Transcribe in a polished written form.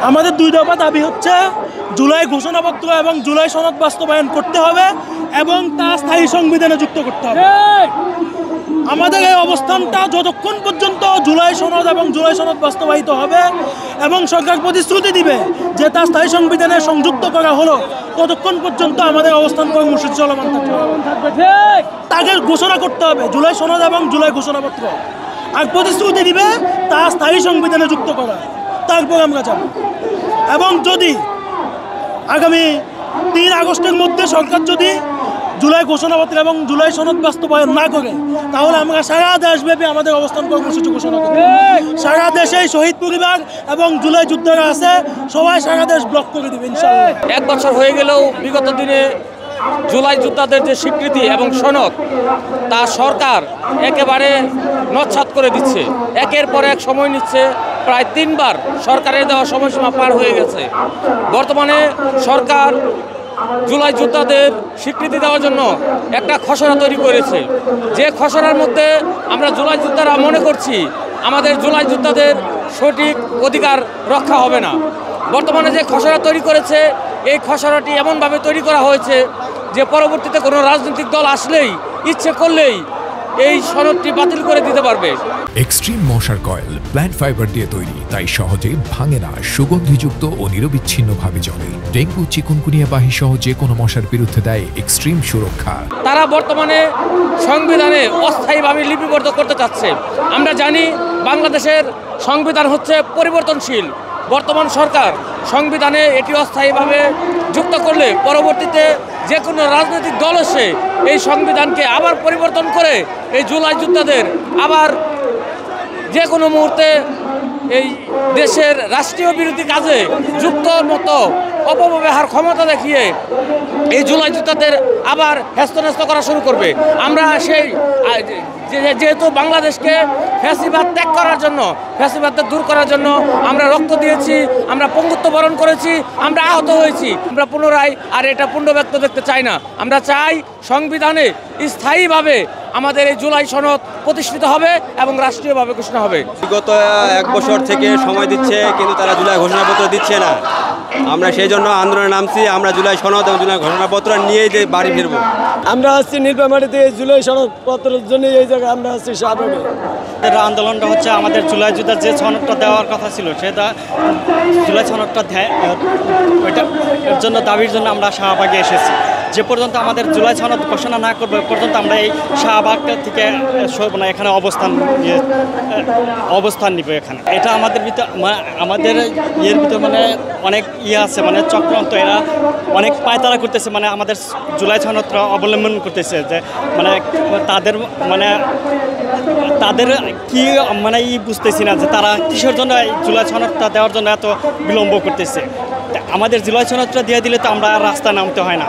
আমাদের দুই দফা দাবি হচ্ছে জুলাই ঘোষণাপত্র এবং জুলাই সনদ বাস্তবায়ন করতে হবে এবং তা স্থায়ী সংবিধানে যুক্ত করতে হবে। আমাদের এই অবস্থানটা যতক্ষণ পর্যন্ত জুলাই সনদ এবং জুলাই সনদ বাস্তবায়িত হবে এবং সরকার প্রতিশ্রুতি দিবে যে তা স্থায়ী সংবিধানে সংযুক্ত করা হলো, ততক্ষণ পর্যন্ত আমাদের অবস্থান কর্মসূচি চলমান থাকবে। তাকে ঘোষণা করতে হবে জুলাই সনদ এবং জুলাই ঘোষণাপত্র, আর প্রতিশ্রুতি দিবে তা স্থায়ী সংবিধানে যুক্ত করা, তারপর আমরা যাব। এবং যদি আগামী 3 আগস্টের মধ্যে সরকার যদি জুলাই ঘোষণাপত্র এবং জুলাই সনদ বাস্তবায়ন না করে, তাহলে আমরা সারা দেশব্যাপী আমাদের অবস্থান কর্মসূচি ঘোষণা করব। সারা দেশে শহীদ পরিবার এবং জুলাই যোদ্ধারা আছে, সবাই সারা দেশ ব্লক করে দেবে ইনশাআল্লাহ। 1 বছর হয়ে গেলেও বিগত দিনে জুলাই যোদ্ধাদের যে স্বীকৃতি এবং সনদ তা সরকার একেবারে নচ্ছাদ করে দিচ্ছে। একের পর এক সময় নিচ্ছে, প্রায় 3 বার সরকারের দেওয়া সময়সীমা পার হয়ে গেছে। বর্তমানে সরকার জুলাই যোদ্ধাদের স্বীকৃতি দেওয়ার জন্য একটা খসড়া তৈরি করেছে, যে খসড়ার মধ্যে আমরা জুলাই যোদ্ধারা মনে করছি আমাদের জুলাই যোদ্ধাদের সঠিক অধিকার রক্ষা হবে না। বর্তমানে যে খসড়া তৈরি করেছে, এই খসড়াটি এমনভাবে তৈরি করা হয়েছে যে পরবর্তীতে কোনো রাজনৈতিক দল আসলেই ইচ্ছে করলেই এই সনদটি বাতিল করে দিতে পারবে। এক্সট্রিম মশার কয়েল প্ল্যান্ট ফাইবার দিয়ে তৈরি, তাই সহজে ভাঙে না, সুগন্ধিযুক্ত ও নিরবিচ্ছিন্নভাবে জ্বলে। ডেঙ্গু, চিকুনগুনিয়া বাহি সহ যে কোনো মশার বিরুদ্ধে দেয় এক্সট্রিম সুরক্ষা। তারা বর্তমানে সংবিধানে অস্থায়ীভাবে লিপিবদ্ধ করতে চাচ্ছে। আমরা জানি বাংলাদেশের সংবিধান হচ্ছে পরিবর্তনশীল। বর্তমান সরকার সংবিধানে এটি অস্থায়ীভাবে যুক্ত করলে পরবর্তীতে যে কোনো রাজনৈতিক দল এসে এই সংবিধানকে আবার পরিবর্তন করে এই জুলাই যোদ্ধাদের আবার যে কোনো মুহূর্তে এই দেশের রাষ্ট্রীয় বিরোধী কাজে যুক্ত মতো অপব্যবহার ক্ষমতা দেখিয়ে এই জুলাই যোদ্ধাদের আবার হেস্তনেস্ত করা শুরু করবে। আমরা সেই যেহেতু বাংলাদেশকে ফ্যাসিবাদ ত্যাগ করার জন্য, ফ্যাসিবাদদের দূর করার জন্য আমরা রক্ত দিয়েছি, আমরা পঙ্গুত্ব বরণ করেছি, আমরা আহত হয়েছি। আমরা পুনরায় আর এটা পুনর্ব্যক্ত দেখতে চাই না। আমরা চাই সংবিধানে স্থায়ীভাবে আমাদের এই জুলাই সনদ প্রতিষ্ঠিত হবে এবং রাষ্ট্রীয়ভাবে ঘোষণা হবে। বিগত 1 বছর থেকে সময় দিচ্ছে, কিন্তু তারা জুলাই ঘোষণাপত্র দিচ্ছে না। আমরা সেই জন্য আন্দোলনে নামছি। আমরা জুলাই সনদ এবং জুলাই ঘোষণাপত্র নিয়ে যে বাড়ি ফিরবো। আমরা আসছি নীলফামারীতে জুলাই সনদপত্রের জন্য, এই জায়গায় আমরা আসছি শাহবাগে। আন্দোলনটা হচ্ছে আমাদের জুলাই যোদ্ধার যে সনদটা দেওয়ার কথা ছিল, সেটা জুলাই সনদটা ওইটার জন্য দাবির জন্য আমরা শাহবাগে এসেছি। যে পর্যন্ত আমাদের জুলাই সনদ ঘোষণা না করবে পর্যন্ত আমরা এই শাহবাগটা থেকে এখানে অবস্থান নিব। এখানে এটা আমাদের ভিতর আমাদের ইয়ের ভিতর অনেক আছে, চক্রান্ত। এরা অনেক পায়তারা করতেছে, আমাদের জুলাই সনদটা অবলম্বন করতেছে, যে তাদের তাদের কি বুঝতেছি না যে তারা কিসের জন্য জুলাই সনদটা দেওয়ার জন্য এত বিলম্ব করতেছে। আমাদের জুলাই সনদটা দিয়ে দিলে তো আমরা আর রাস্তায় নামতে হয় না।